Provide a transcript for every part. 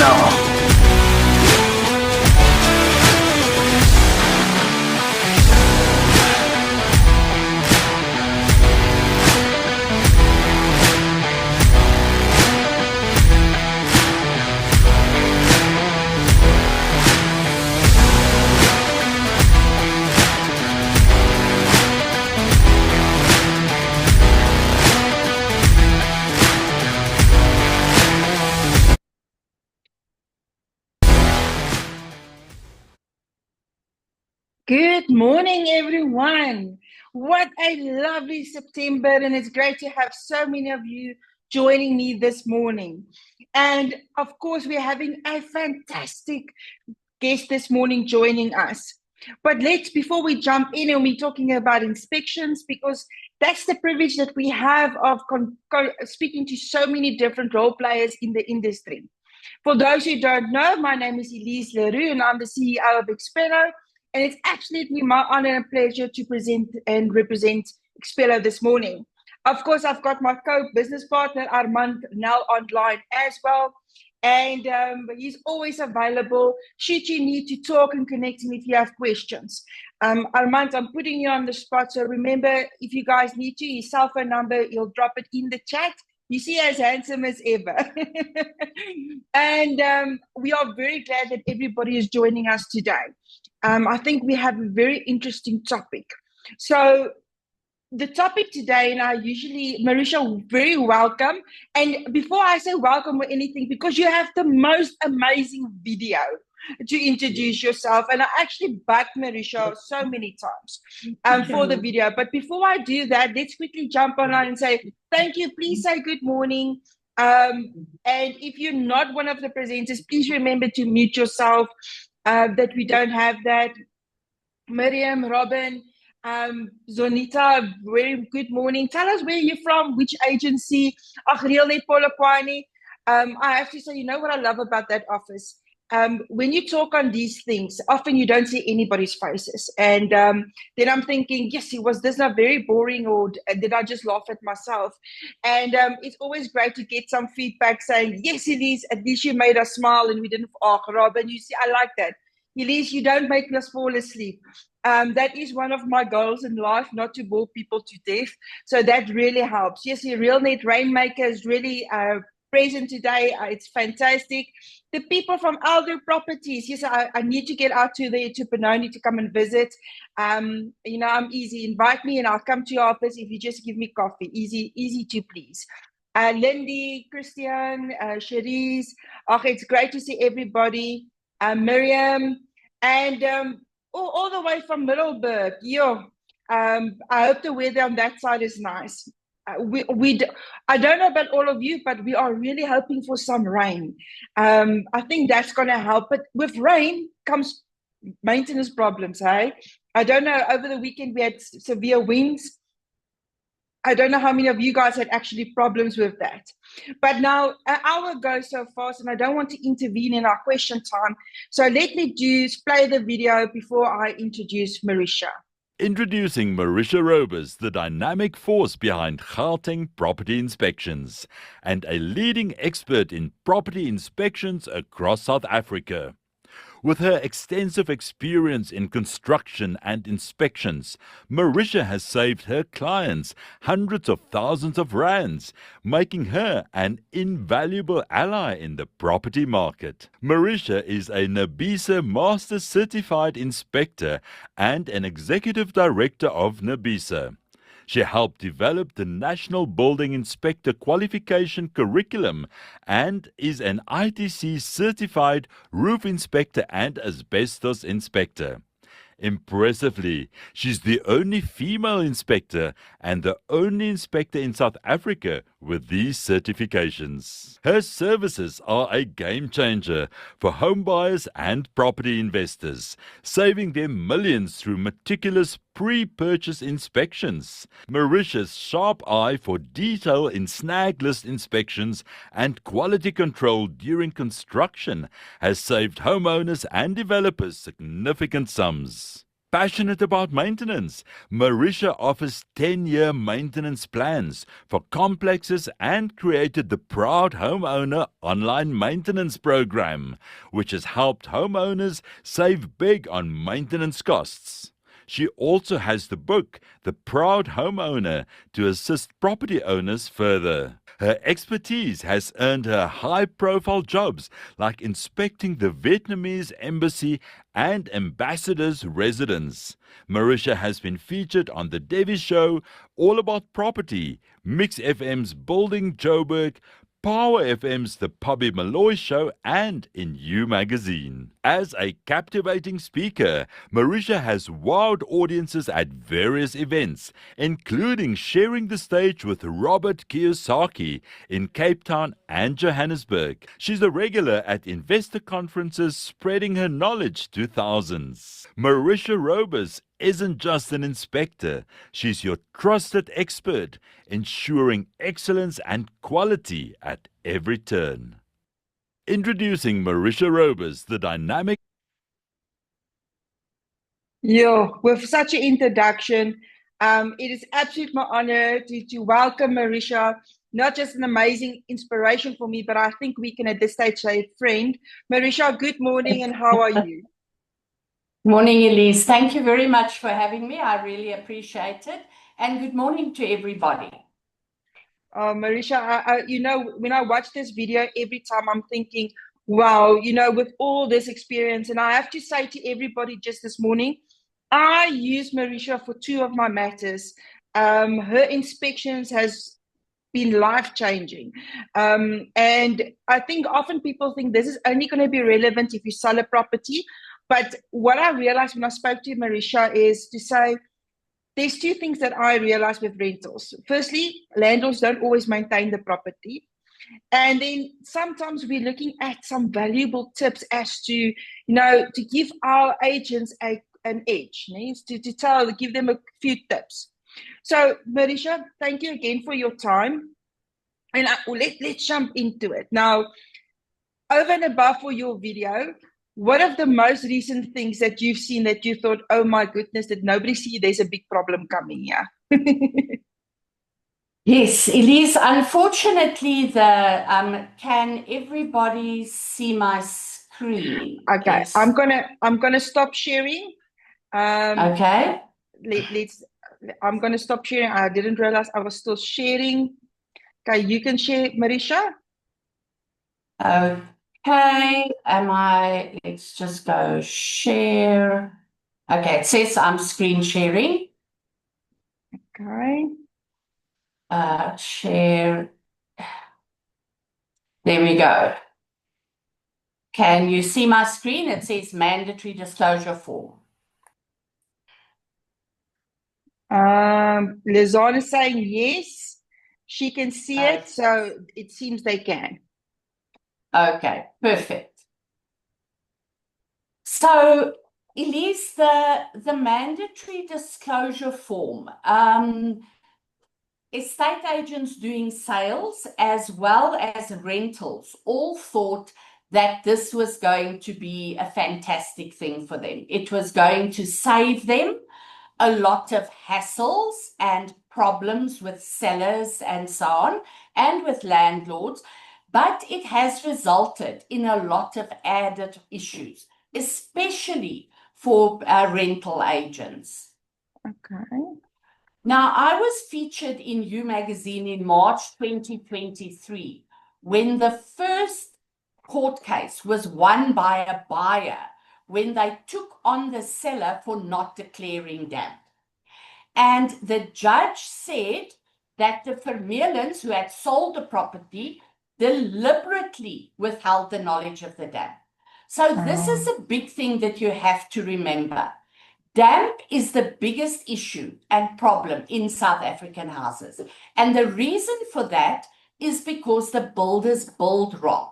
now. Good morning, everyone. What a lovely September, and it's great to have so many of you joining me this morning. And of course, we're having a fantastic guest this morning joining us. But before we jump in and we're talking about inspections, because that's the privilege that we have of speaking to so many different role players in the industry. For those who don't know, my name is Elise Leroux, and I'm the CEO of Expello. And it's absolutely my honor and pleasure to present and represent Expello this morning. Of course, I've got my co-business partner, Armand, now online as well. And he's always available should you need to talk and connect him if you have questions. Armand, I'm putting you on the spot. So remember, if you guys need to, his cell phone number, you'll drop it in the chat. You see, as handsome as ever. And we are very glad that everybody is joining us today. I think we have a very interesting topic. So the topic today, and I usually, Marisha, very welcome. And before I say welcome or anything, because you have the most amazing video to introduce yourself. And I actually backed Marisha so many times for the video. But before I do that, let's quickly jump online and say, thank you. Please say good morning. And if you're not one of the presenters, please remember to mute yourself. That we don't have that. Miriam, Robin, Zonita, very good morning. Tell us where you're from, which agency. Really, Polokwane. I have to say, you know what I love about that office? When you talk on these things, often you don't see anybody's faces. And then I'm thinking, yes, was this not very boring, or did I just laugh at myself? And it's always great to get some feedback saying, yes, Elise, at least you made us smile and we didn't, Robin, you see, I like that. Elise, you don't make us fall asleep. That is one of my goals in life, not to bore people to death. So that really helps. Yes, the RealNet Rainmaker is really present today. It's fantastic. The people from Alder Properties, yes, I need to get out to Benoni to come and visit. I'm easy. Invite me and I'll come to your office if you just give me coffee. Easy to please. Lindy, Christian, Cherise. It's great to see everybody. Miriam, and all the way from Middleburg. I hope the weather on that side is nice. I don't know about all of you, but we are really hoping for some rain. I think that's going to help. But with rain comes maintenance problems, hey? I don't know, over the weekend we had severe winds. I don't know how many of you guys had actually problems with that. But now an hour goes so fast and I don't want to intervene in our question time. So let me play the video before I introduce Marisha. Introducing Marisha Robers, the dynamic force behind Gauteng Property Inspections and a leading expert in property inspections across South Africa. With her extensive experience in construction and inspections, Marisha has saved her clients hundreds of thousands of rands, making her an invaluable ally in the property market. Marisha is a NABISA Master Certified Inspector and an Executive Director of NABISA. She helped develop the National Building Inspector Qualification Curriculum and is an ITC Certified Roof Inspector and Asbestos Inspector. Impressively, she's the only female inspector and the only inspector in South Africa with these certifications. Her services are a game changer for home buyers and property investors, saving them millions through meticulous pre-purchase inspections. Marisha's sharp eye for detail in snag list inspections and quality control during construction has saved homeowners and developers significant sums. Passionate about maintenance, Marisha offers 10-year maintenance plans for complexes and created the Proud Homeowner online maintenance program, which has helped homeowners save big on maintenance costs. She also has the book, The Proud Homeowner, to assist property owners further. Her expertise has earned her high-profile jobs like inspecting the Vietnamese embassy and ambassador's residence. Marisha has been featured on The Devi Show, All About Property, Mix FM's Building Joburg, Power FM's The Bobby Malloy Show, and in You Magazine. As a captivating speaker, Marisha has wowed audiences at various events, including sharing the stage with Robert Kiyosaki in Cape Town and Johannesburg. She's a regular at investor conferences, spreading her knowledge to thousands. Marisha Robers isn't just an inspector, she's your trusted expert, ensuring excellence and quality at every turn. Introducing Marisha Robers, the dynamic. With such an introduction, it is absolutely my honor to welcome Marisha, not just an amazing inspiration for me, but I think we can at this stage say a friend. Marisha, good morning, and how are you? Morning, Elise. Thank you very much for having me. I really appreciate it. And good morning to everybody. Marisha, when I watch this video, every time I'm thinking, wow, with all this experience, and I have to say to everybody just this morning, I use Marisha for 2 of my matters. Her inspections has been life-changing. And I think often people think this is only going to be relevant if you sell a property. But what I realized when I spoke to Marisha is to say, there's 2 things that I realized with rentals. Firstly, landlords don't always maintain the property. And then sometimes we're looking at some valuable tips as to, to give our agents an edge, to give them a few tips. So, Marisha, thank you again for your time. And let's jump into it. Now, over and above for your video, what are the most recent things that you've seen that you thought, oh my goodness, did nobody see there's a big problem coming here? Yes, Elise, unfortunately, can everybody see my screen? Okay, Yes. I'm gonna stop sharing. Okay. I'm gonna stop sharing. I didn't realize I was still sharing. Okay, you can share, Marisha. Okay, let's just go share. Okay, it says I'm screen sharing. Okay. Share. There we go. Can you see my screen? It says mandatory disclosure form. Lizanne is saying yes, she can see it, so it seems they can. Okay, perfect. So, Elise, the mandatory disclosure form, estate agents doing sales as well as rentals all thought that this was going to be a fantastic thing for them. It was going to save them a lot of hassles and problems with sellers and so on, and with landlords, but it has resulted in a lot of added issues, especially for rental agents. Okay. Now, I was featured in You Magazine in March 2023 when the first court case was won by a buyer when they took on the seller for not declaring damp. And the judge said that the Vermeulens, who had sold the property, deliberately withheld the knowledge of the damp. So this is a big thing that you have to remember. Damp is the biggest issue and problem in South African houses. And the reason for that is because the builders build wrong.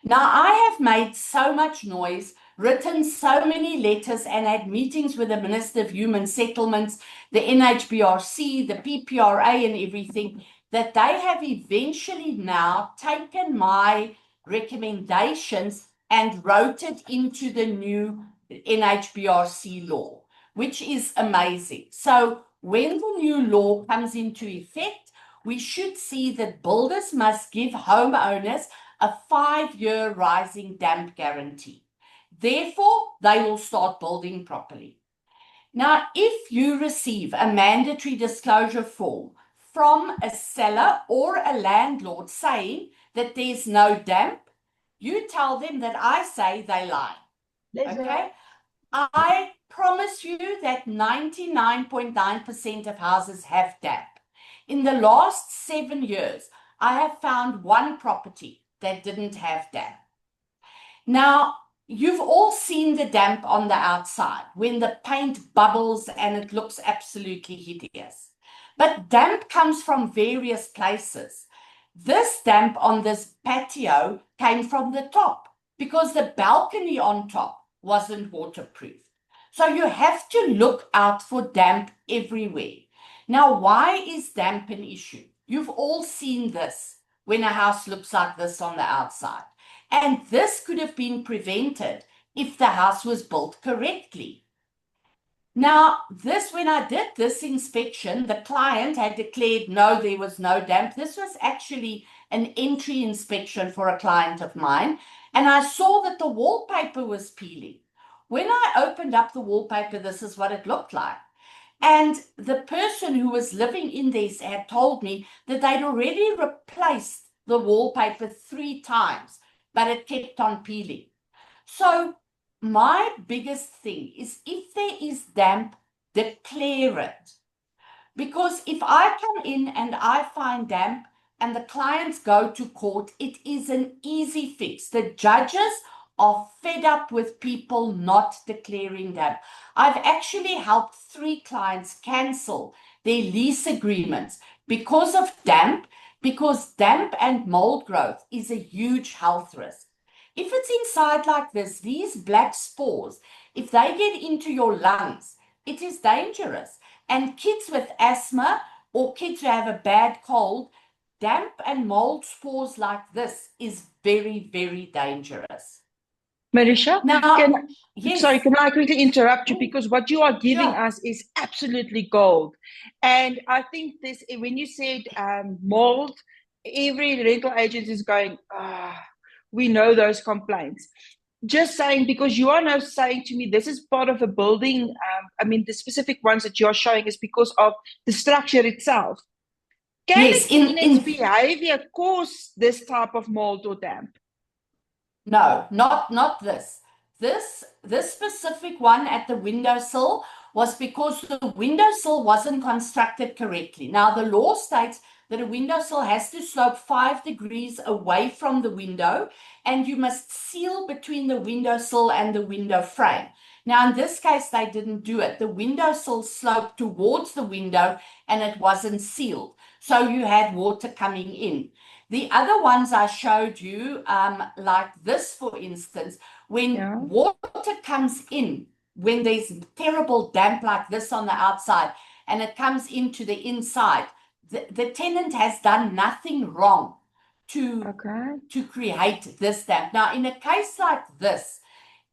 Now, I have made so much noise, written so many letters, and had meetings with the Minister of Human Settlements, the NHBRC, the PPRA, and everything, that they have eventually now taken my recommendations and wrote it into the new NHBRC law, which is amazing. So when the new law comes into effect, we should see that builders must give homeowners a 5-year rising damp guarantee. Therefore, they will start building properly. Now, if you receive a mandatory disclosure form from a seller or a landlord saying that there's no damp, you tell them that I say they lie. Okay? I promise you that 99.9% of houses have damp. In the last 7 years, I have found one property that didn't have damp. Now, you've all seen the damp on the outside when the paint bubbles and it looks absolutely hideous. But damp comes from various places. This damp on this patio came from the top because the balcony on top wasn't waterproof. So you have to look out for damp everywhere. Now, why is damp an issue? You've all seen this when a house looks like this on the outside. And this could have been prevented if the house was built correctly. Now, when I did this inspection, the client had declared no, there was no damp. This was actually an entry inspection for a client of mine. And I saw that the wallpaper was peeling. When I opened up the wallpaper, this is what it looked like. And the person who was living in this had told me that they'd already replaced the wallpaper 3 times, but it kept on peeling. So my biggest thing is if there is damp, declare it. Because if I come in and I find damp and the clients go to court, it is an easy fix. The judges are fed up with people not declaring damp. I've actually helped 3 clients cancel their lease agreements because of damp, because damp and mold growth is a huge health risk. If it's inside like this, these black spores, if they get into your lungs, it is dangerous. And kids with asthma or kids who have a bad cold, damp and mold spores like this is very, very dangerous. Marisha, Now, sorry, can I quickly interrupt you? Because what you are giving us is absolutely gold. And I think this, when you said mold, every rental agent is going, we know those complaints. Just saying, because you are now saying to me, this is part of a building. The specific ones that you're showing is because of the structure itself. Can its behavior cause this type of mold or damp? No, not this. This specific one at the windowsill was because the windowsill wasn't constructed correctly. Now, the law states that a windowsill has to slope 5 degrees away from the window, and you must seal between the windowsill and the window frame. Now, in this case, they didn't do it. The windowsill sloped towards the window, and it wasn't sealed. So you had water coming in. The other ones I showed you, like this, for instance, when water comes in, when there's terrible damp like this on the outside, and it comes into the inside, the tenant has done nothing wrong to create this damp. Now, in a case like this,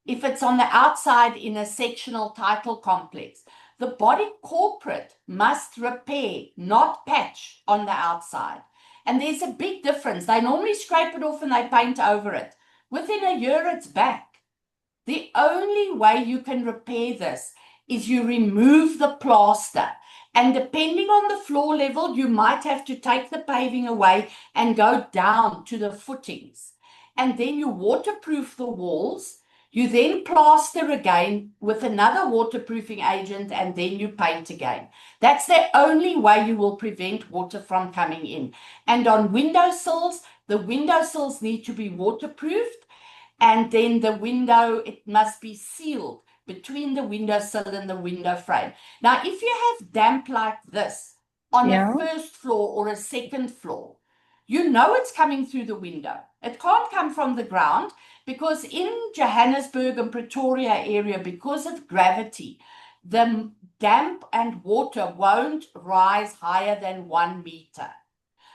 if it's on the outside in a sectional title complex, the body corporate must repair, not patch on the outside. And there's a big difference. They normally scrape it off and they paint over it. Within a year, it's back. The only way you can repair this is you remove the plaster. And depending on the floor level, you might have to take the paving away and go down to the footings. And then you waterproof the walls. You then plaster again with another waterproofing agent, and then you paint again. That's the only way you will prevent water from coming in. And on windowsills, the windowsills need to be waterproofed, and then the window, it must be sealed between the windowsill and the window frame. Now, if you have damp like this on a first floor or a second floor, you know it's coming through the window. It can't come from the ground, because in Johannesburg and Pretoria area, because of gravity, the damp and water won't rise higher than 1 meter.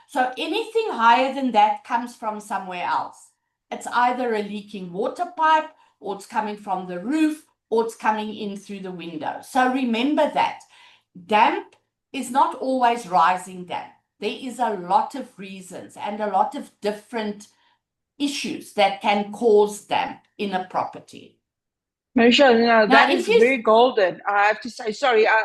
So anything higher than that comes from somewhere else. It's either a leaking water pipe, or it's coming from the roof, or it's coming in through the window. So remember that. Damp is not always rising damp. There is a lot of reasons and a lot of different issues that can cause damp in a property. Marisha, no, Now, that if is you- very golden. I have to say, sorry. No,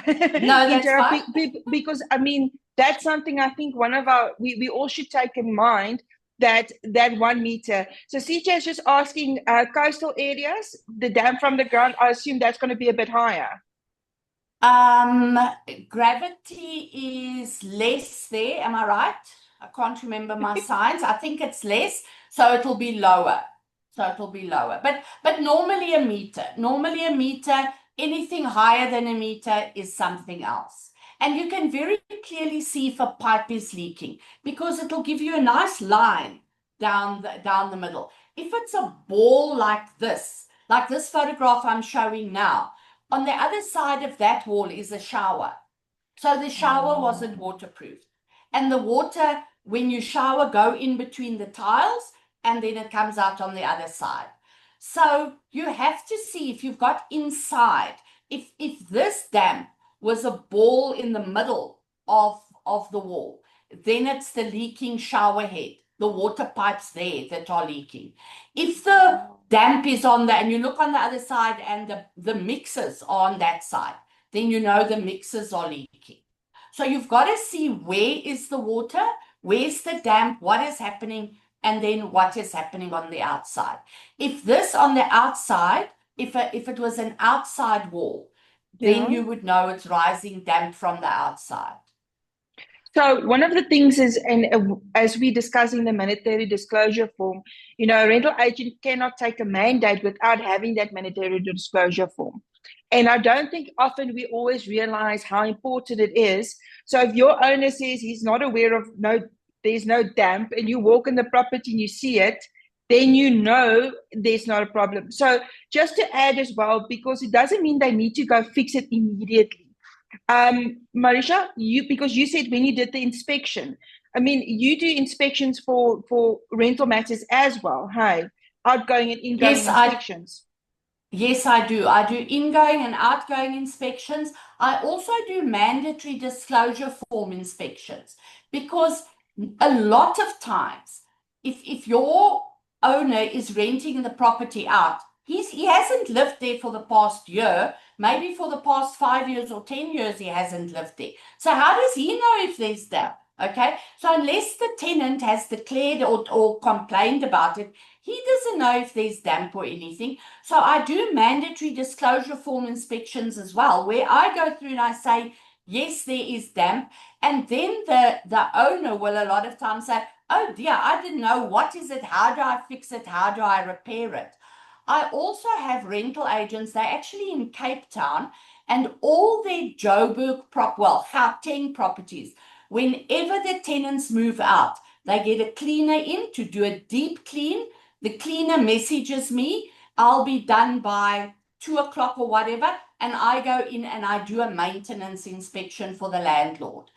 that's interrupt fine. because I mean that's something I think one of our we all should take in mind that 1 meter. So CJ is just asking coastal areas, the dam from the ground. I assume that's going to be a bit higher. Gravity is less there, am I right? I can't remember my science. I think it's less, so it'll be lower. But normally a meter. Anything higher than a meter is something else. And you can very clearly see if a pipe is leaking because it'll give you a nice line down the middle. If it's a ball like this photograph I'm showing now, on the other side of that wall is a shower. So the shower wasn't waterproof. And the water, when you shower, go in between the tiles and then it comes out on the other side. So you have to see if you've got inside, if this damp was a ball in the middle of the wall, then it's the leaking shower head, the water pipes there that are leaking. If the damp is on the, and you look on the other side and the mixers are on that side, then you know the mixers are leaking. So you've got to see where is the water, where's the damp, what is happening, and then what is happening on the outside. If this on the outside, if it was an outside wall, then you would know it's rising damp from the outside. So one of the things is, and as we're discussing the mandatory disclosure form, a rental agent cannot take a mandate without having that mandatory disclosure form. And I don't think often we always realize how important it is. So if your owner says he's not aware of there's no damp, and you walk in the property and you see it, then you know there's not a problem. So just to add as well, because it doesn't mean they need to go fix it immediately. Marisha, because you said when you did the inspection, I mean, you do inspections for rental matters as well, hey? Outgoing and ingoing inspections. Yes, I do. I do ingoing and outgoing inspections. I also do mandatory disclosure form inspections because a lot of times, if your owner is renting the property out, he hasn't lived there for the past year. Maybe for the past 5 years or 10 years, he hasn't lived there. So how does he know if there's damp? Okay, so unless the tenant has declared or complained about it, he doesn't know if there's damp or anything. So I do mandatory disclosure form inspections as well, where I go through and I say, yes, there is damp. And then the owner will a lot of times say, oh dear, I didn't know. What is it? How do I fix it? How do I repair it? I also have rental agents, they're actually in Cape Town, and all their Joburg Gauteng properties, whenever the tenants move out, they get a cleaner in to do a deep clean. The cleaner messages me, I'll be done by 2 o'clock or whatever, and I go in and I do a maintenance inspection for the landlord.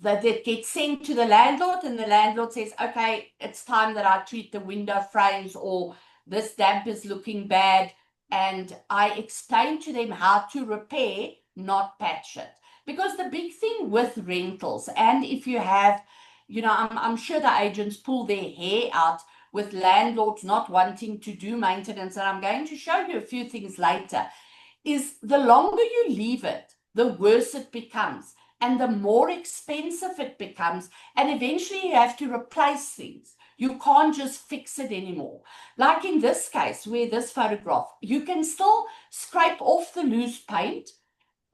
That gets sent to the landlord, and the landlord says, okay, it's time that I treat the window frames, or this damp is looking bad, and I explain to them how to repair, not patch it. Because the big thing with rentals, and if you have, I'm sure the agents pull their hair out with landlords not wanting to do maintenance, and I'm going to show you a few things later, is the longer you leave it, the worse it becomes, and the more expensive it becomes, and eventually you have to replace things. You can't just fix it anymore. Like in this case, where this photograph, you can still scrape off the loose paint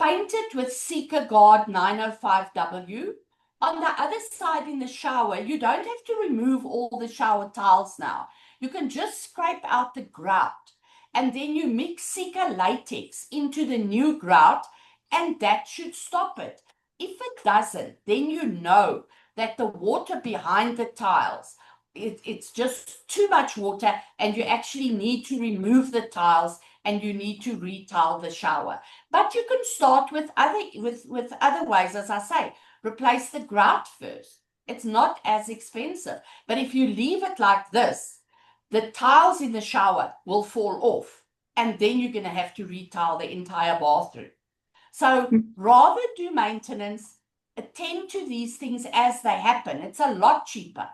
it with Sika Guard 905W. On the other side in the shower, you don't have to remove all the shower tiles now. You can just scrape out the grout, and then you mix Sika latex into the new grout, and that should stop it. If it doesn't, then you know that the water behind the tiles, it's just too much water, and you actually need to remove the tiles and you need to retile the shower. But you can start with other ways, as I say. Replace the grout first. It's not as expensive. But if you leave it like this, the tiles in the shower will fall off. and then you're going to have to retile the entire bathroom. So rather do maintenance, attend to these things as they happen. It's a lot cheaper.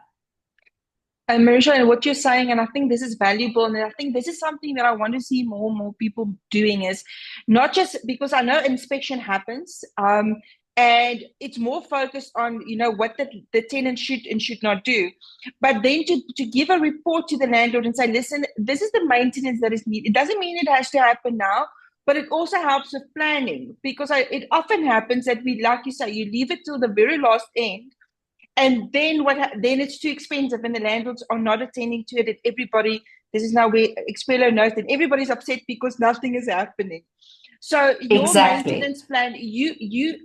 And Marisha, and what you're saying, and I think this is valuable, and I think this is something that I want to see more and more people doing, is not just because I know inspection happens, and it's more focused on, you know, what the tenant should and should not do, but then to give a report to the landlord and say, listen, this is the maintenance that is needed. It doesn't mean it has to happen now, but it also helps with planning, because it often happens that we, like you say, you leave it till the very last end. And then then it's too expensive, and the landlords are not attending to it. And everybody, this is now where Expeller knows that everybody's upset because nothing is happening. So your maintenance plan,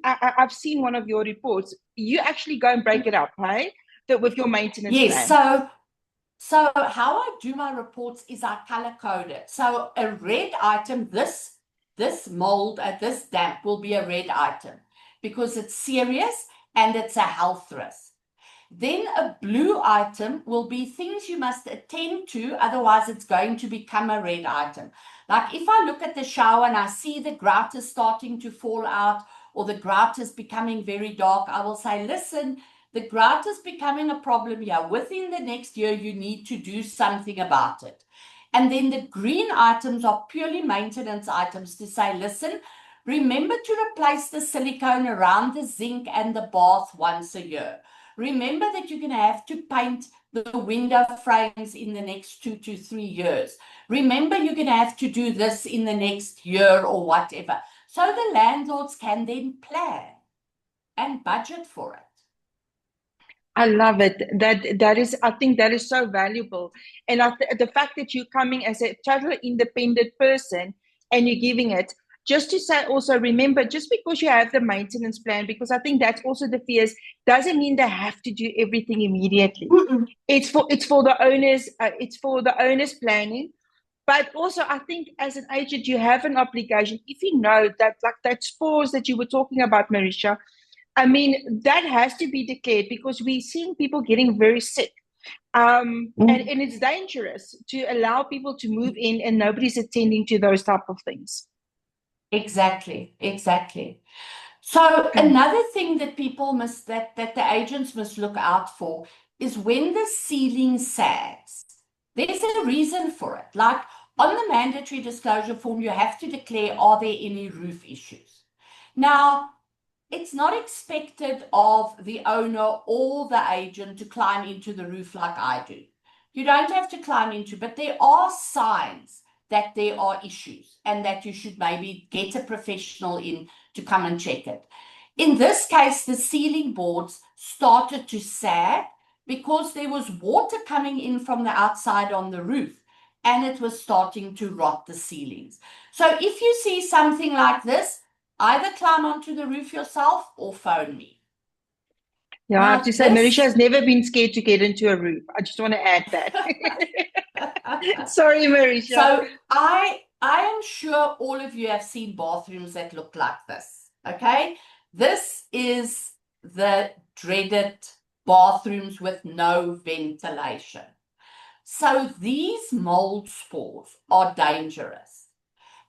I've seen one of your reports. You actually go and break it up, right? With your maintenance plan. Yes. So how I do my reports is I color code it. So a red item, this mold, this damp will be a red item because it's serious and it's a health risk. Then a blue item will be things you must attend to, otherwise it's going to become a red item. Like if I look at the shower and I see the grout is starting to fall out, or the grout is becoming very dark, I will say, listen, the grout is becoming a problem here. Within the next year, you need to do something about it. And then the green items are purely maintenance items to say, listen, remember to replace the silicone around the zinc and the bath once a year. Remember that you're going to have to paint the window frames in the next 2 to 3 years. Remember you're going to have to do this in the next year or whatever. So the landlords can then plan and budget for it. I love it. That is, I think that is so valuable. And the fact that you're coming as a totally independent person and you're giving it, just to say also, remember, just because you have the maintenance plan, because I think that's also the fears, doesn't mean they have to do everything immediately. It's for the owners, it's for the owners planning. But also, I think as an agent, you have an obligation. If you know that, like that spores that you were talking about, Marisha, I mean, that has to be declared, because we're seeing people getting very sick. And it's dangerous to allow people to move in and nobody's attending to those type of things. Exactly. So another thing that people that the agents must look out for is when the ceiling sags. There's a reason for it. Like on the mandatory disclosure form, you have to declare, are there any roof issues? Now, it's not expected of the owner or the agent to climb into the roof like I do. You don't have to climb into, but there are signs that there are issues and that you should maybe get a professional in to come and check it. In this case, the ceiling boards started to sag because there was water coming in from the outside on the roof and it was starting to rot the ceilings. So if you see something like this, either climb onto the roof yourself or phone me. Yeah, now, I have to say, Marisha has never been scared to get into a roof. I just want to add that. Sorry, Marisha. So I am sure all of you have seen bathrooms that look like this, okay? This is the dreaded bathrooms with no ventilation. So these mold spores are dangerous.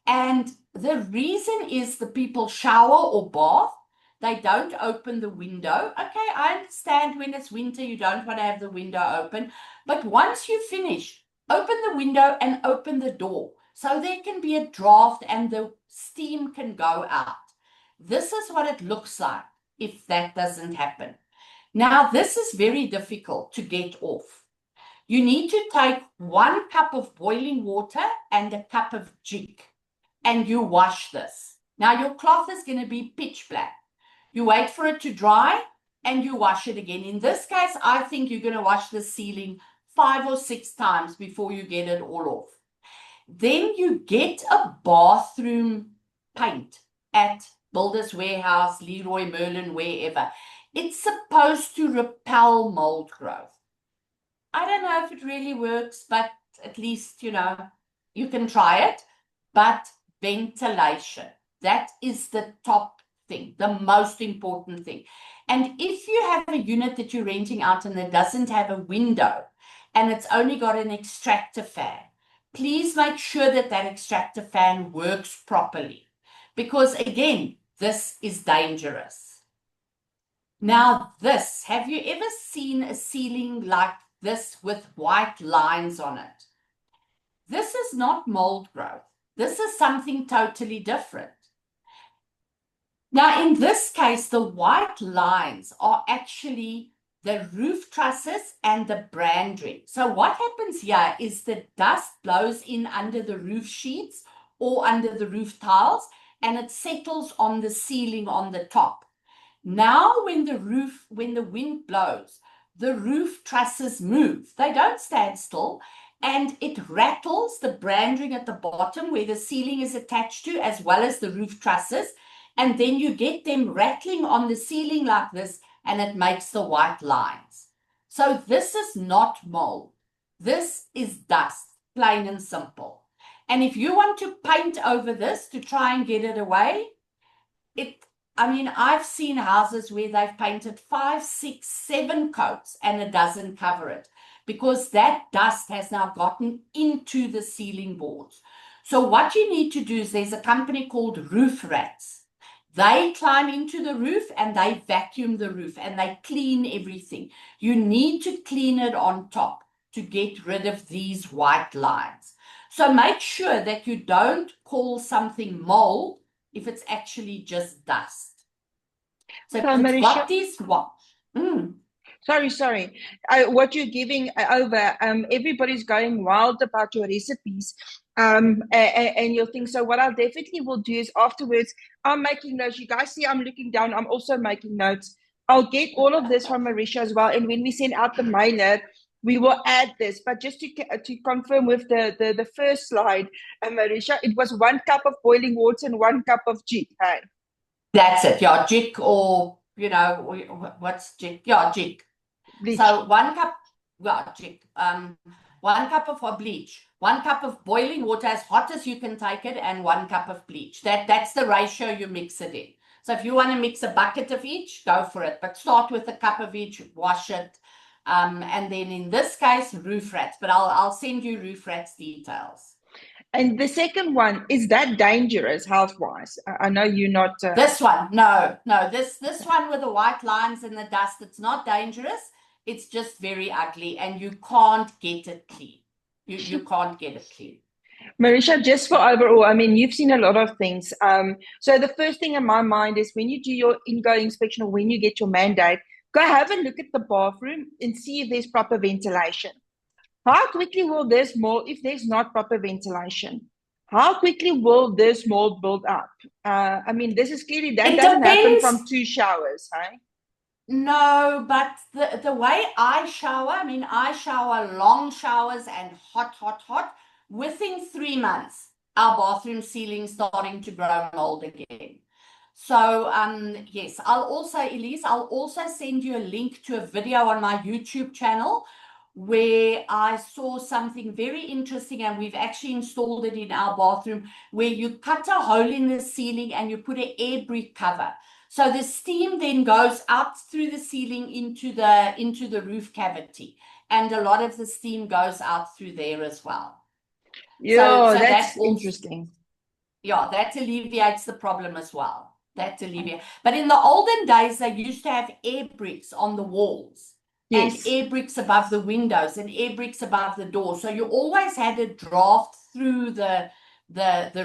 And the reason is the people shower or bath, they don't open the window. Okay, I understand when it's winter, you don't want to have the window open. But once you finish, open the window and open the door so there can be a draft and the steam can go out. This is what it looks like if that doesn't happen. Now, this is very difficult to get off. You need to take 1 cup of boiling water and a cup of jig, and you wash this. Now, your cloth is going to be pitch black. You wait for it to dry and you wash it again. In this case, I think you're going to wash the ceiling 5 or 6 times before you get it all off. Then you get a bathroom paint at Builders Warehouse, Leroy Merlin, wherever. It's supposed to repel mold growth. I don't know if it really works, but at least, you know, you can try it. But ventilation, that is the top thing, the most important thing. And if you have a unit that you're renting out and that doesn't have a window and it's only got an extractor fan, please make sure that that extractor fan works properly. Because again, this is dangerous. Now this, have you ever seen a ceiling like this with white lines on it? This is not mold growth. This is something totally different. Now, in this case, the white lines are actually the roof trusses and the branding. So what happens here is the dust blows in under the roof sheets or under the roof tiles, and it settles on the ceiling on the top. Now, when the wind blows, the roof trusses move. They don't stand still, and it rattles the branding at the bottom where the ceiling is attached to, as well as the roof trusses. And then you get them rattling on the ceiling like this, and it makes the white lines. So this is not mold. This is dust, plain and simple. And if you want to paint over this to try and get it away, I've seen houses where they've painted 5, 6, 7 coats and it doesn't cover it, because that dust has now gotten into the ceiling boards. So what you need to do is, there's a company called Roof Rats. They climb into the roof and they vacuum the roof and they clean everything. You need to clean it on top to get rid of these white lines. So make sure that you don't call something mold if it's actually just dust. So if it's got these Sorry. What you're giving over, everybody's going wild about your recipes. And you'll think, so what I definitely will do is afterwards, I'm making notes. You guys see I'm looking down. I'm also making notes. I'll get all of this from Marisha as well. And when we send out the mailer, we will add this. But just to confirm with the first slide, Marisha, it was 1 cup of boiling water and 1 cup of jik. Hey? That's it. Yeah, jik, or, what's jik? Yeah, jik. Bleach. So 1 cup, jik. 1 cup of bleach, 1 cup of boiling water as hot as you can take it, and 1 cup of bleach. That's the ratio you mix it in. So if you want to mix a bucket of each, go for it. But start with a cup of each, wash it. And then in this case, Roof Rats. But I'll send you Roof Rats details. And the second one, is that dangerous health-wise? I know you're not... This one, no. This one with the white lines and the dust, it's not dangerous. It's just very ugly, and you can't get it clean. You can't get it clean. Marisha, just for overall, you've seen a lot of things. So the first thing in my mind is, when you do your in-go inspection or when you get your mandate, go have a look at the bathroom and see if there's proper ventilation. How quickly will this mold, if there's not proper ventilation, how quickly will this mold build up? This is clearly, that doesn't happen from 2 showers, right? No, but the way I shower, I shower long showers and hot. Within 3 months, our bathroom ceiling's starting to grow mold again. So, yes, Elise, I'll also send you a link to a video on my YouTube channel where I saw something very interesting, and we've actually installed it in our bathroom, where you cut a hole in the ceiling and you put an air brick cover. So the steam then goes out through the ceiling into the roof cavity, and a lot of the steam goes out through there as well. Yeah, so that's interesting. Yeah, that alleviates the problem as well. But in the olden days, they used to have air bricks on the walls. Yes. And air bricks above the windows and air bricks above the door. So you always had a draft through the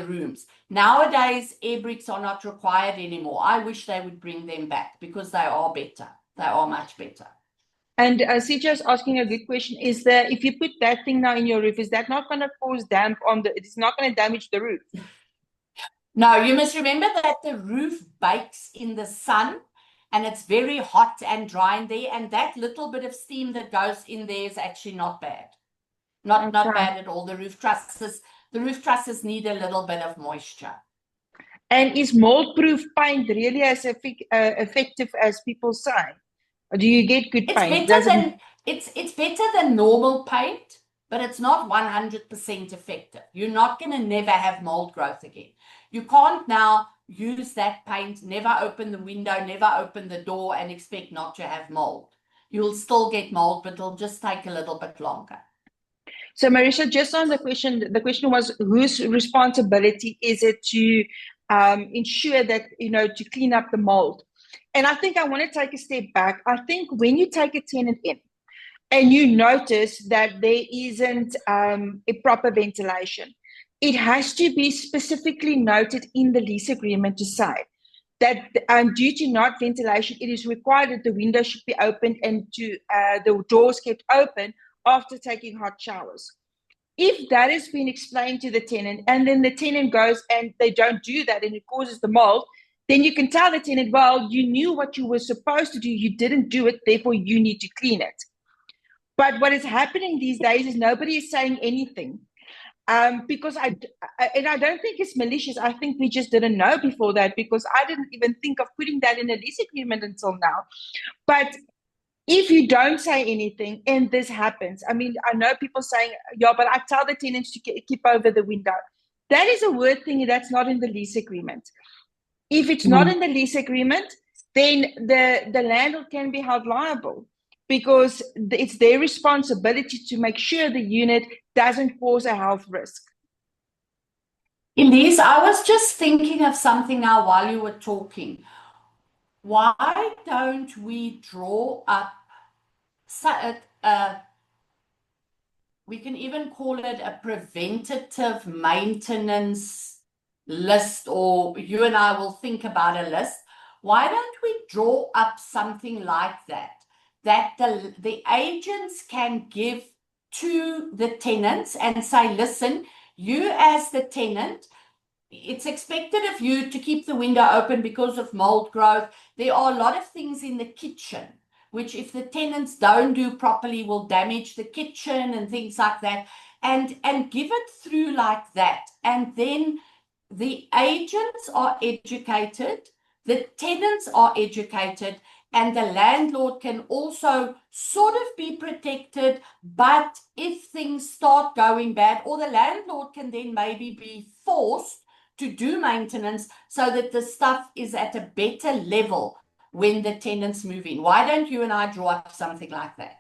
rooms. Nowadays, air bricks are not required anymore. I wish they would bring them back, because they are better. They are much better. And CJ is asking a good question. Is there, if you put that thing now in your roof, is that not going to cause damp it's not going to damage the roof? No, you must remember that the roof bakes in the sun, and it's very hot and dry in there, and that little bit of steam that goes in there is actually not bad. Not bad at all. The roof trusses need a little bit of moisture. And is mold-proof paint really as effective as people say? Or do you get good paint? It's better than normal paint, but it's not 100% effective. You're not going to never have mold growth again. You can't now use that paint, never open the window, never open the door, and expect not to have mold. You'll still get mold, but it'll just take a little bit longer. So Marisha, just on the question was whose responsibility is it to ensure that, to clean up the mold? And I think I want to take a step back. I think when you take a tenant in and you notice that there isn't a proper ventilation, it has to be specifically noted in the lease agreement to say that due to not ventilation, it is required that the windows should be opened and the doors kept open after taking hot showers. If that has been explained to the tenant and then the tenant goes and they don't do that and it causes the mold, then you can tell the tenant, well, you knew what you were supposed to do, you didn't do it, therefore you need to clean it. But what is happening these days is nobody is saying anything. Because I don't think it's malicious. I think we just didn't know before that, because I didn't even think of putting that in a lease agreement until now. But if you don't say anything and this happens, I mean, I know people saying, yeah, but I tell the tenants to keep over the window. That is a word thing that's not in the lease agreement. If it's not in the lease agreement, then the landlord can be held liable, because it's their responsibility to make sure the unit doesn't cause a health risk. Elise, I was just thinking of something now while you were talking. Why don't we draw up, we can even call it a preventative maintenance list, or you and I will think about a list. Why don't we draw up something like that the agents can give to the tenants and say, listen, you as the tenant, it's expected of you to keep the window open because of mold growth. There are a lot of things in the kitchen which, if the tenants don't do properly, will damage the kitchen and things like that, and give it through like that. And then the agents are educated, the tenants are educated, and the landlord can also sort of be protected. But if things start going bad, or the landlord can then maybe be forced to do maintenance so that the stuff is at a better level when the tenants move in. Why don't you and I draw up something like that?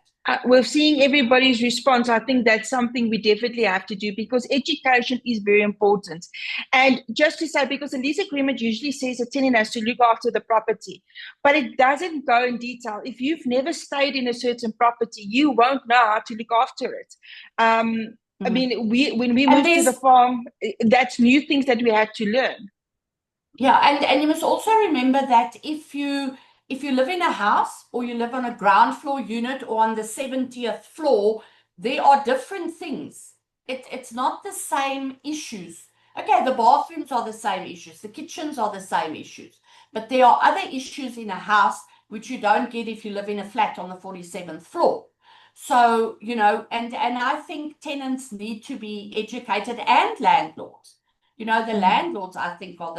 We're seeing everybody's response. I think that's something we definitely have to do, because education is very important. And just to say, because the lease agreement usually says a tenant has to look after the property, but it doesn't go in detail. If you've never stayed in a certain property, you won't know how to look after it. I mean, when we moved to the farm, that's new things that we had to learn. Yeah, and you must also remember that if you live in a house, or you live on a ground floor unit, or on the 70th floor, there are different things. It's not the same issues. Okay, the bathrooms are the same issues, the kitchens are the same issues, but there are other issues in a house which you don't get if you live in a flat on the 47th floor. So, and I think tenants need to be educated, and landlords. The landlords, I think, are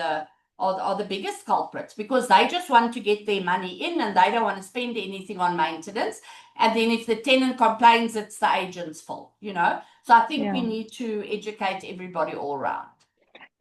the biggest culprits, because they just want to get their money in and they don't want to spend anything on maintenance. And then if the tenant complains, it's the agent's fault, So I think we need to educate everybody all around.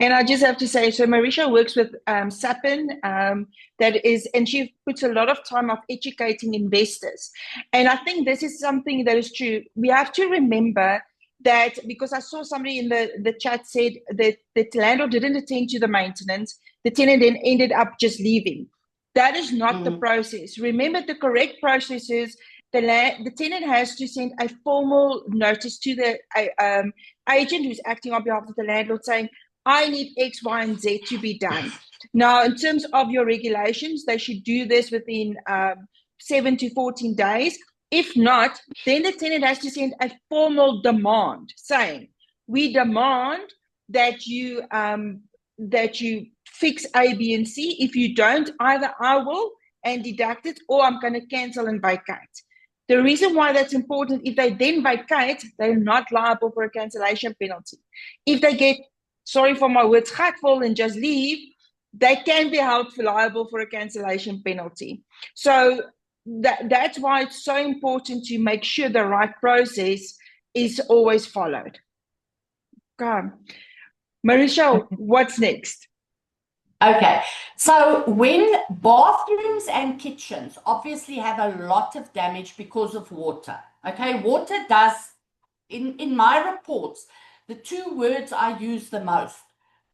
And I just have to say, so Marisha works with SAPIN, and she puts a lot of time of educating investors. And I think this is something that is true. We have to remember that, because I saw somebody in the chat said that the landlord didn't attend to the maintenance, the tenant then ended up just leaving. That is not the process. Remember, the correct process is the tenant has to send a formal notice to the agent who's acting on behalf of the landlord, saying, I need X, Y, and Z to be done. Now, in terms of your regulations, they should do this within 7 to 14 days. If not, then the tenant has to send a formal demand saying, we demand that you fix A, B, and C. If you don't, either I will and deduct it, or I'm going to cancel and vacate. The reason why that's important, if they then vacate, they're not liable for a cancellation penalty. If they get, sorry for my words, gatvol and just leave, they can be held liable for a cancellation penalty. So that's why it's so important to make sure the right process is always followed. Okay. Marisha, what's next? Okay, so when bathrooms and kitchens obviously have a lot of damage because of water. Okay, water does In my reports, the two words I use the most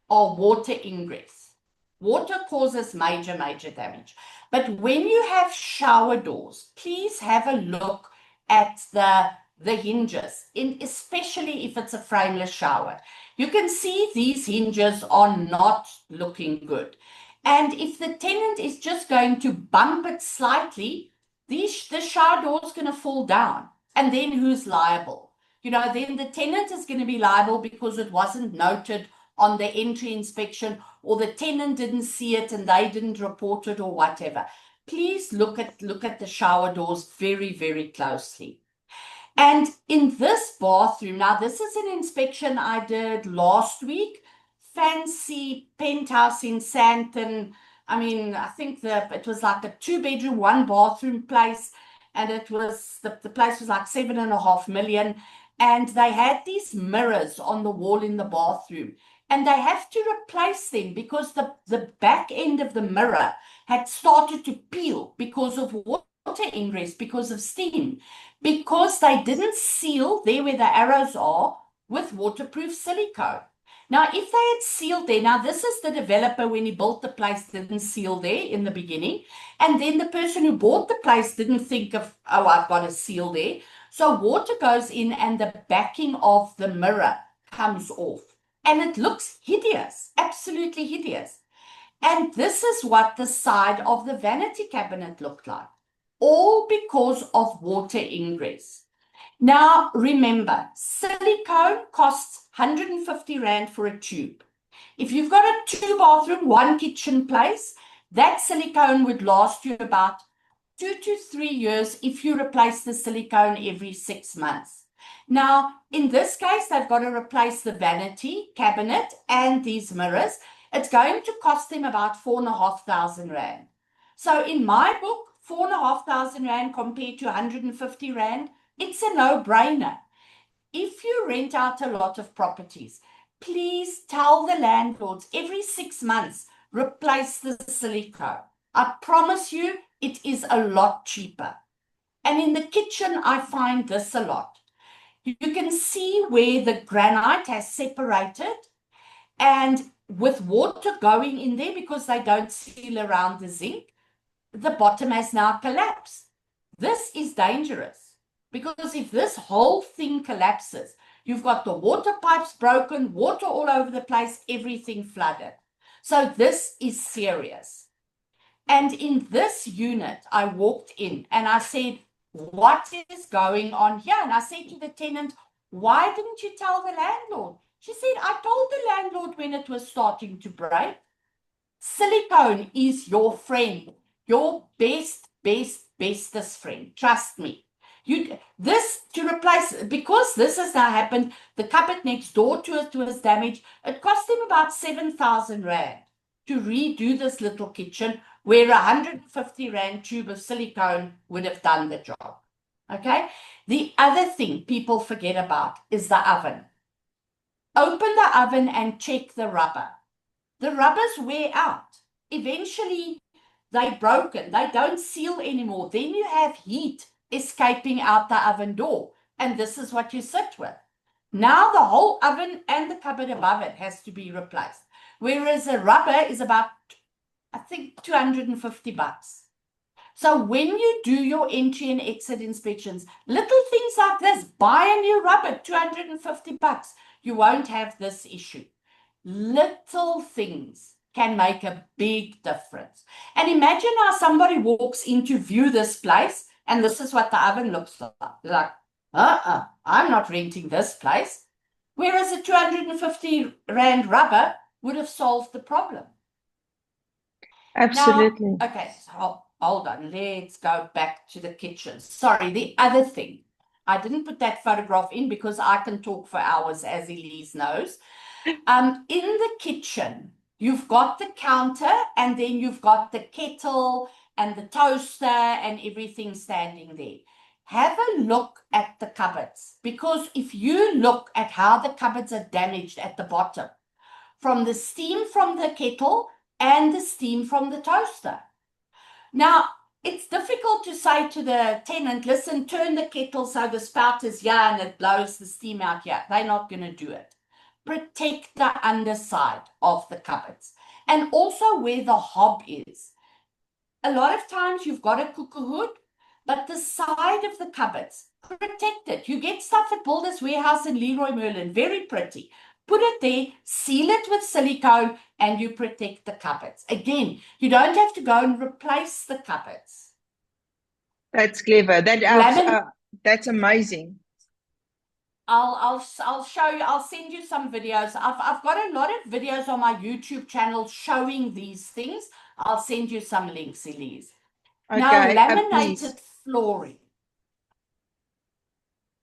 are water ingress. Water causes major, major damage. But when you have shower doors, please have a look at the hinges, especially if it's a frameless shower. You can see these hinges are not looking good. And if the tenant is just going to bump it slightly, the shower door is going to fall down. And then who's liable? You know, then the tenant is going to be liable because it wasn't noted on the entry inspection, or the tenant didn't see it and they didn't report it, or whatever. Please look at the shower doors very, very closely. And in this bathroom, now this is an inspection I did last week, fancy penthouse in Sandton. I mean, I think it was like a 2-bedroom, 1-bathroom place, and it was the place was like 7.5 million, and they had these mirrors on the wall in the bathroom, and they have to replace them because the back end of the mirror had started to peel because of water ingress, because of steam, because they didn't seal there where the arrows are with waterproof silicone. Now, if they had sealed there, now this is the developer when he built the place didn't seal there in the beginning. And then the person who bought the place didn't think of, oh, I've got a seal there. So water goes in and the backing of the mirror comes off. And it looks hideous, absolutely hideous. And this is what the side of the vanity cabinet looked like, all because of water ingress. Now, remember, silicone costs 150 Rand for a tube. If you've got a 2-bathroom, 1-kitchen place, that silicone would last you about 2 to 3 years if you replace the silicone every 6 months. Now, in this case, they've got to replace the vanity cabinet and these mirrors. It's going to cost them about 4,500 Rand. So in my book, 4,500 Rand compared to 150 Rand, it's a no-brainer. If you rent out a lot of properties, please tell the landlords every 6 months, replace the silicone. I promise you, it is a lot cheaper. And in the kitchen, I find this a lot. You can see where the granite has separated, and with water going in there because they don't seal around the zinc, the bottom has now collapsed. This is dangerous. Because if this whole thing collapses, you've got the water pipes broken, water all over the place, everything flooded. So this is serious. And in this unit, I walked in and I said, what is going on here? And I said to the tenant, why didn't you tell the landlord? She said, I told the landlord when it was starting to break. Silicone is your friend, your bestest friend. Trust me. This to replace, because this has now happened, the cupboard next door to it was damaged. It cost them about 7,000 Rand to redo this little kitchen, where 150 Rand tube of silicone would have done the job. Okay? The other thing people forget about is the oven. Open the oven and check the rubber. The rubbers wear out. Eventually, they're broken. They don't seal anymore. Then you have heat escaping out the oven door, and this is what you sit with. Now the whole oven and the cupboard above it has to be replaced, whereas a rubber is about, I think, 250 bucks. So when you do your entry and exit inspections, little things like this, buy a new rubber, 250 bucks. You won't have this issue. Little things can make a big difference. And imagine how somebody walks in to view this place, and this is what the oven looks like. Like, I'm not renting this place. Whereas a 250 Rand rubber would have solved the problem. Absolutely. Now, okay, so hold on. Let's go back to the kitchen. Sorry, the other thing. I didn't put that photograph in because I can talk for hours, as Elise knows. In the kitchen, you've got the counter, and then you've got the kettle and the toaster and everything standing there. Have a look at the cupboards, because if you look at how the cupboards are damaged at the bottom, from the steam from the kettle and the steam from the toaster. Now, it's difficult to say to the tenant, listen, turn the kettle so the spout is here and it blows the steam out here. They're not going to do it. Protect the underside of the cupboards. And also where the hob is. A lot of times you've got a cooker hood, but the side of the cupboards, protect it. You get stuff at Builders Warehouse and Leroy Merlin, very pretty. Put it there, seal it with silicone, and you protect the cupboards. Again, you don't have to go and replace the cupboards. That's clever. That's amazing. I'll show you. I'll send you some videos. I've got a lot of videos on my YouTube channel showing these things. I'll send you some links, Elise. Okay, Now, laminated please. flooring.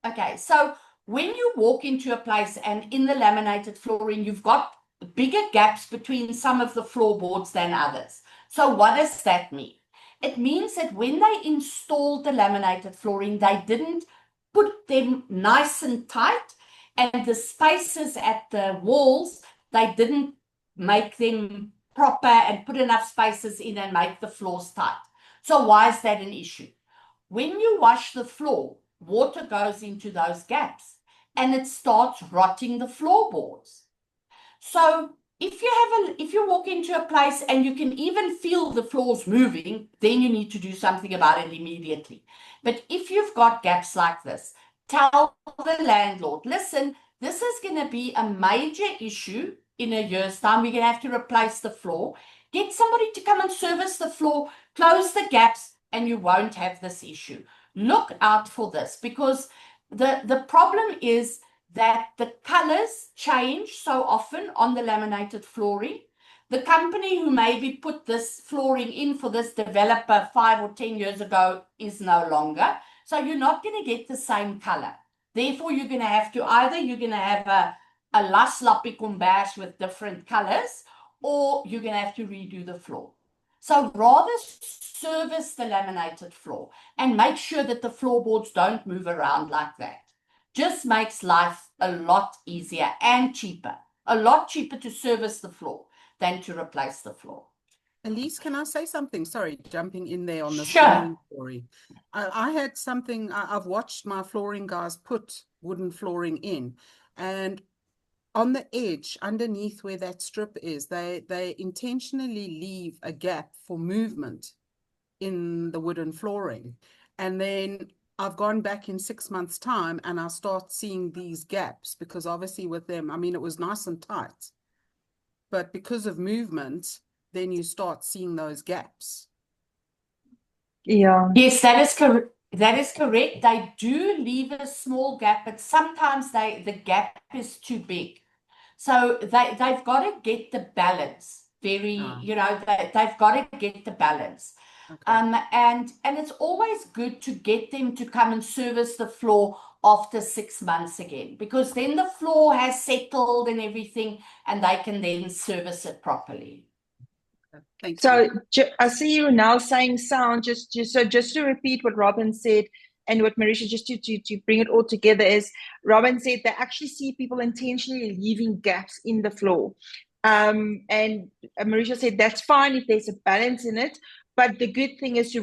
Okay, so when you walk into a place and in the laminated flooring, you've got bigger gaps between some of the floorboards than others. So what does that mean? It means that when they installed the laminated flooring, they didn't put them nice and tight, and the spaces at the walls, they didn't make them proper and put enough spaces in and make the floors tight. So why is that an issue? When you wash the floor, water goes into those gaps and it starts rotting the floorboards. So if you walk into a place and you can even feel the floors moving, then you need to do something about it immediately. But if you've got gaps like this, tell the landlord, listen, this is going to be a major issue in a year's time. We're going to have to replace the floor. Get somebody to come and service the floor, close the gaps, and you won't have this issue. Look out for this, because the problem is that the colors change so often on the laminated flooring. The company who maybe put this flooring in for this developer 5 or 10 years ago is no longer. So you're not going to get the same color. Therefore, you're going to have to you're going to have a las sloppy combash with different colors, or you're going to have to redo the floor. So rather service the laminated floor and make sure that the floorboards don't move around like that. Just makes life a lot easier and cheaper. A lot cheaper to service the floor than to replace the floor. Elise, can I say something? Sorry, jumping in there on the Sure. flooring story. I had something, I've watched my flooring guys put wooden flooring in, and on the edge, underneath where that strip is, they intentionally leave a gap for movement in the wooden flooring. And then I've gone back in 6 months' time and I start seeing these gaps, because obviously with them, I mean, it was nice and tight, but because of movement, then you start seeing those gaps. Yeah. Yes, that is correct. That is correct. They do leave a small gap, but sometimes the gap is too big. So they've got to get the balance. They've got to get the balance. Okay. And it's always good to get them to come and service the floor after 6 months again, because then the floor has settled and everything, and they can then service it properly. Thank So you. I see you now saying sound. Just to repeat what Robin said and what Marisha, just to bring it all together, is Robin said they actually see people intentionally leaving gaps in the floor. And Marisha said that's fine if there's a balance in it, but the good thing is to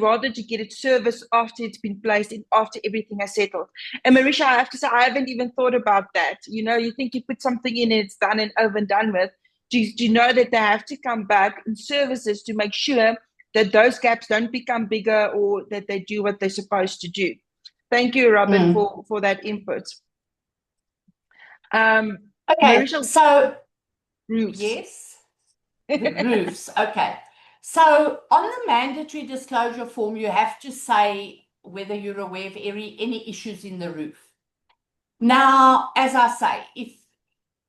get it serviced after it's been placed in, after everything has settled. And Marisha, I have to say, I haven't even thought about that. You know, you think you put something in and it's done and over and done with. Do you know that they have to come back and services to make sure that those gaps don't become bigger, or that they do what they're supposed to do? Thank you, Robin, for that input. Okay, Marisha, so roofs. yes, the roofs. Okay, so on the mandatory disclosure form, you have to say whether you're aware of any issues in the roof. Now, as I say,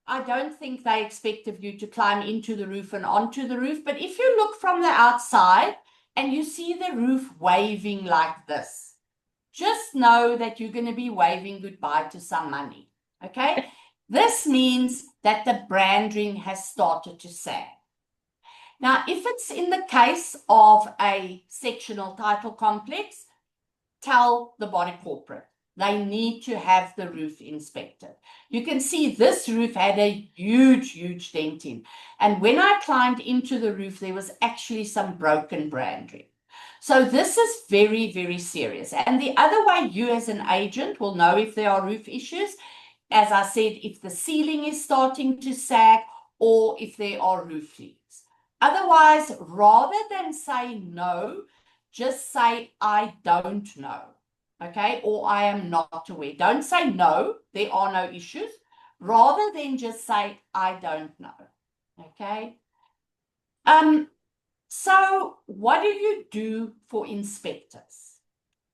I don't think they expect of you to climb into the roof and onto the roof, but if you look from the outside and you see the roof waving like this, just know that you're going to be waving goodbye to some money, okay? This means that the branding has started to sag. Now, if it's in the case of a sectional title complex, tell the body corporate. They need to have the roof inspected. You can see this roof had a huge, huge dent in. And when I climbed into the roof, there was actually some broken branding. So this is very, very serious. And the other way you as an agent will know if there are roof issues, as I said, if the ceiling is starting to sag or if there are roof leaks. Otherwise, rather than say no, just say, I don't know, okay? Or I am not aware. Don't say no, there are no issues. Rather than just say, I don't know, okay? So what do you do for inspectors?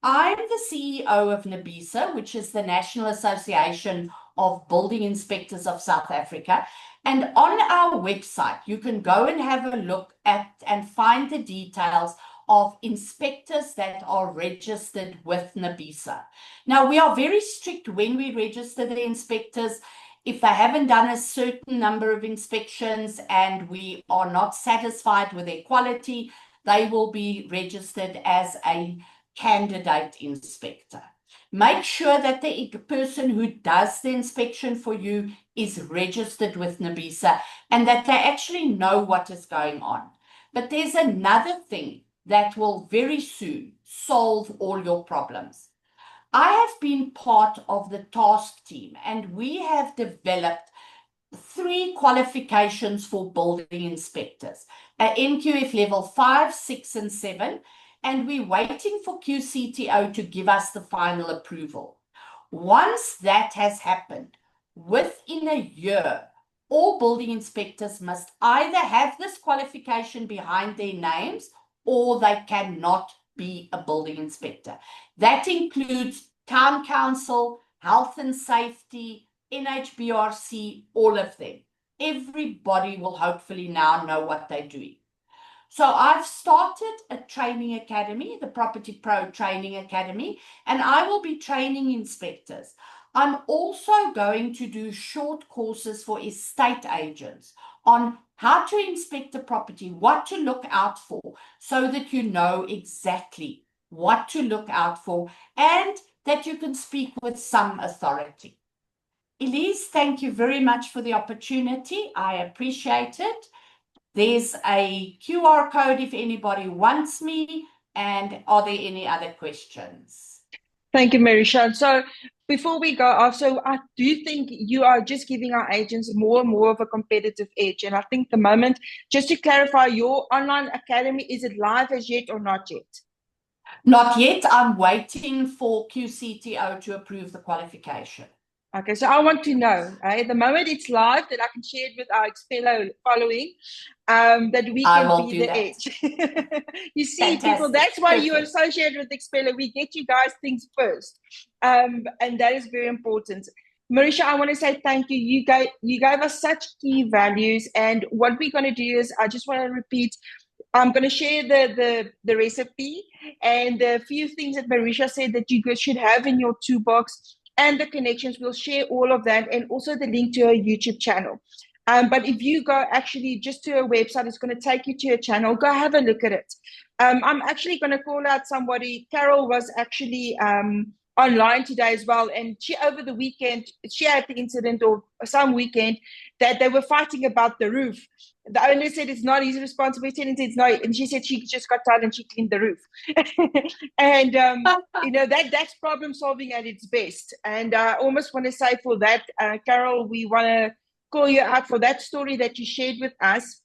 I'm the CEO of NABISA, which is the National Association of Building Inspectors of South Africa. And on our website, you can go and have a look at and find the details of inspectors that are registered with NABISA. Now, we are very strict when we register the inspectors. If they haven't done a certain number of inspections and we are not satisfied with their quality, they will be registered as a candidate inspector. Make sure that the person who does the inspection for you is registered with NABISA and that they actually know what is going on. But there's another thing that will very soon solve all your problems. I have been part of the task team and we have developed 3 qualifications for building inspectors, NQF level 5, 6, and 7, and we're waiting for QCTO to give us the final approval. Once that has happened, within a year, all building inspectors must either have this qualification behind their names or they cannot be a building inspector. That includes town council, health and safety, NHBRC, all of them. Everybody will hopefully now know what they're doing. So I've started a training academy, the Property Pro Training Academy, and I will be training inspectors. I'm also going to do short courses for estate agents on how to inspect a property, what to look out for, so that you know exactly what to look out for and that you can speak with some authority. Elise, thank you very much for the opportunity. I appreciate it. There's a QR code if anybody wants me. And are there any other questions? Thank you, Marisha. So before we go off, so I do think you are just giving our agents more and more of a competitive edge. And I think the moment, just to clarify, your online academy, is it live as yet or not yet? Not yet. I'm waiting for QCTO to approve the qualification. Okay, so I want to know, the moment it's live, that I can share it with our Expello following, that we can be the edge. You see, Fantastic. people, that's why you Perfect. associate with Expello. We get you guys things first, and that is very important. Marisha, I want to say thank you. You gave us such key values, and what we're going to do is, I just want to repeat, I'm going to share the recipe and the few things that Marisha said that you guys should have in your toolbox, and the connections. We'll share all of that, and also the link to her YouTube channel. But if you go actually just to her website, it's going to take you to her channel. Go have a look at it. I'm actually going to call out somebody. Carol was actually online today as well, and she, over the weekend, she had the incident, or some weekend, that they were fighting about the roof. The owner said it's not his responsibility, and it's not, and she said she just got tired and she cleaned the roof. And you know, that's problem solving at its best. And I almost want to say for that, Carol, we want to call you out for that story that you shared with us.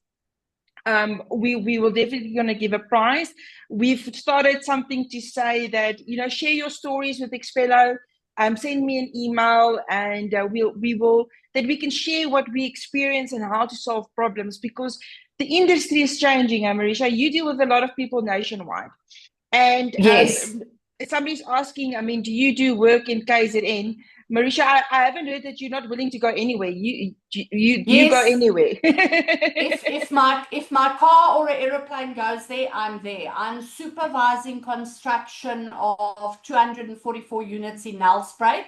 We will definitely going to give a prize. We've started something to say that, you know, share your stories with Expello. Send me an email, and we can share what we experience and how to solve problems, because the industry is changing. Marisha, you deal with a lot of people nationwide, and yes, somebody's asking, I mean, do you do work in KZN? Marisha, I haven't heard that you're not willing to go anywhere. You go anywhere. if my car or an aeroplane goes there, I'm there. I'm supervising construction of 244 units in Nelspruit.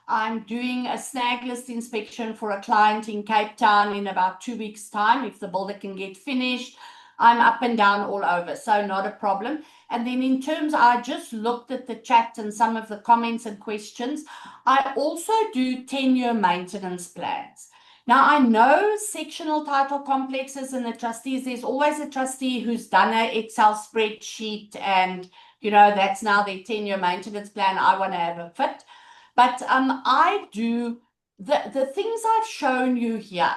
I'm doing a snag list inspection for a client in Cape Town in about 2 weeks' time. If the builder can get finished, I'm up and down all over, so not a problem. And then in terms, I just looked at the chat and some of the comments and questions. I also do 10-year maintenance plans. Now, I know sectional title complexes and the trustees, there's always a trustee who's done an Excel spreadsheet and, that's now their 10-year maintenance plan. I want to have a fit. But I do, the things I've shown you here,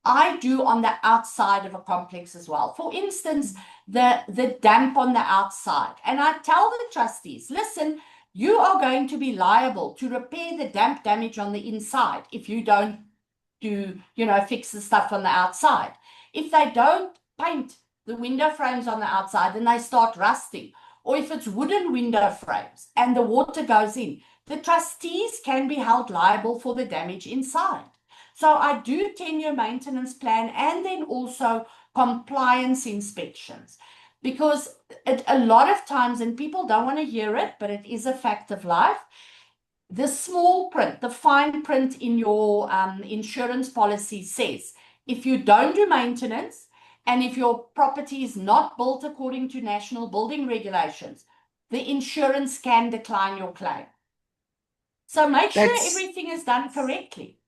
I do on the outside of a complex as well. For instance, the damp on the outside. And I tell the trustees, listen, you are going to be liable to repair the damp damage on the inside if you don't fix the stuff on the outside. If they don't paint the window frames on the outside, then they start rusting. Or if it's wooden window frames and the water goes in, the trustees can be held liable for the damage inside. So I do 10-year maintenance plan and then also compliance inspections, because a lot of times, and people don't want to hear it, but it is a fact of life, the small print, the fine print in your insurance policy says, if you don't do maintenance and if your property is not built according to national building regulations, the insurance can decline your claim. So make sure everything is done correctly.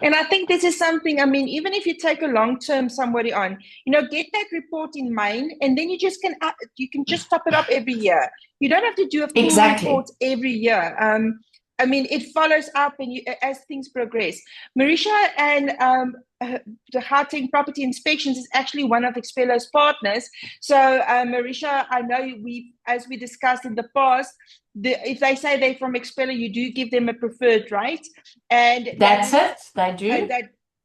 And I think this is something, even if you take a long-term somebody on, get that report in mind, and then you can just top it up every year. You don't have to do a full report every year. It follows up as things progress. Marisha and the Gauteng Property Inspections is actually one of Expella's partners. So Marisha, I know as we discussed in the past, if they say they're from Expella, you do give them a preferred right, and that's it. They do.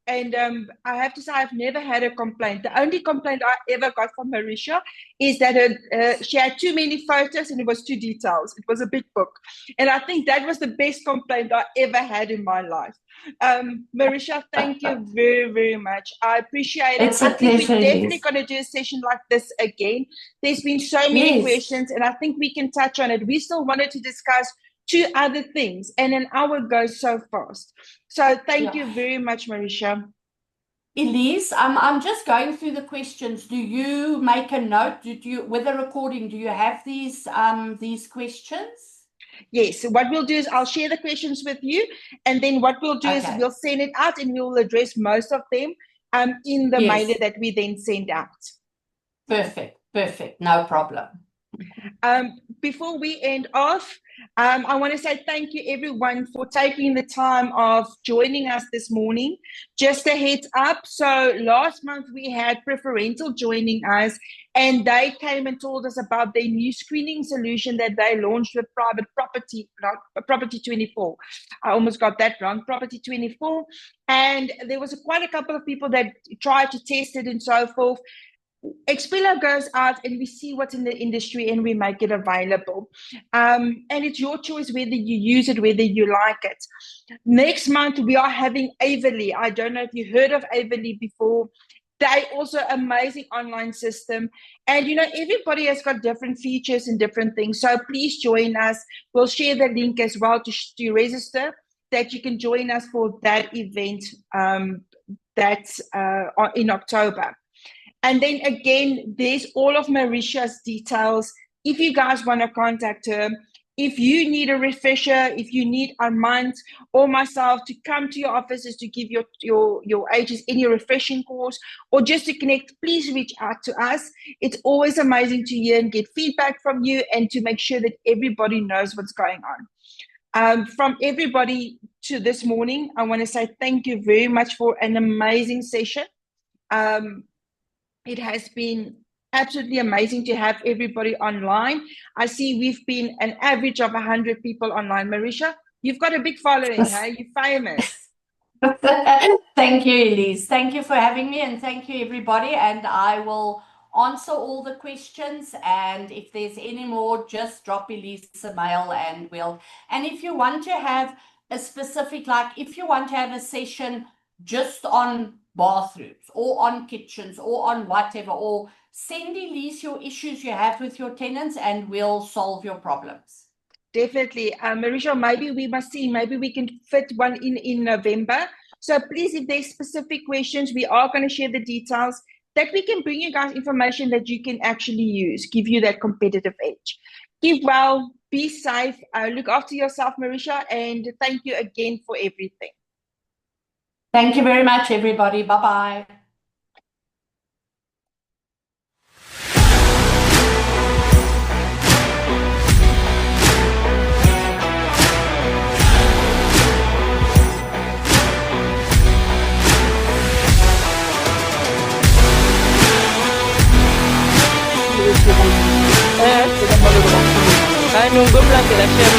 And I have to say, I've never had a complaint. The only complaint I ever got from Marisha is that she had too many photos and it was too detailed. It was a big book. And I think that was the best complaint I ever had in my life. Marisha, thank you very, very much. I appreciate it. I think we're definitely going to do a session like this again. There's been so many questions, and I think we can touch on it. We still wanted to discuss 2 other things, and an hour goes so fast. So thank you very much, Marisha. Elise, I'm just going through the questions. Do you make a note? With the recording, do you have these questions? Yes. So what we'll do is I'll share the questions with you, and then what we'll do is we'll send it out, and we'll address most of them in the mailer that we then send out. Perfect. No problem. Before we end off, I want to say thank you everyone for taking the time of joining us this morning. Just a heads up, so last month we had Preferential joining us, and they came and told us about their new screening solution that they launched with Private Property 24. I almost got that wrong, Property 24. And there was quite a couple of people that tried to test it and so forth. Expella goes out and we see what's in the industry and we make it available. And it's your choice whether you use it, whether you like it. Next month, we are having Averly. I don't know if you heard of Averly before. They also amazing online system. And, everybody has got different features and different things. So please join us. We'll share the link as well to register, that you can join us for that event that's in October. And then again, there's all of Marisha's details. If you guys want to contact her, if you need a refresher, if you need Armand or myself to come to your offices to give your agents any refreshing course, or just to connect, please reach out to us. It's always amazing to hear and get feedback from you, and to make sure that everybody knows what's going on. From everybody to this morning, I want to say thank you very much for an amazing session. It has been absolutely amazing to have everybody online. I see we've been an average of 100 people online. Marisha, you've got a big following, hey? You're famous. Thank you, Elise. Thank you for having me, and thank you, everybody. And I will answer all the questions. And if there's any more, just drop Elise a mail and if you want to have a specific, if you want to have a session just on bathrooms or on kitchens or on whatever, or send Elise your issues you have with your tenants and we'll solve your problems. Definitely. Marisha, maybe we can fit one in November. So please, if there's specific questions, we are going to share the details, that we can bring you guys information that you can actually use, give you that competitive edge. Keep well, be safe, look after yourself, Marisha, and thank you again for everything. Thank you very much, everybody. Bye-bye. Nunggu lang kita share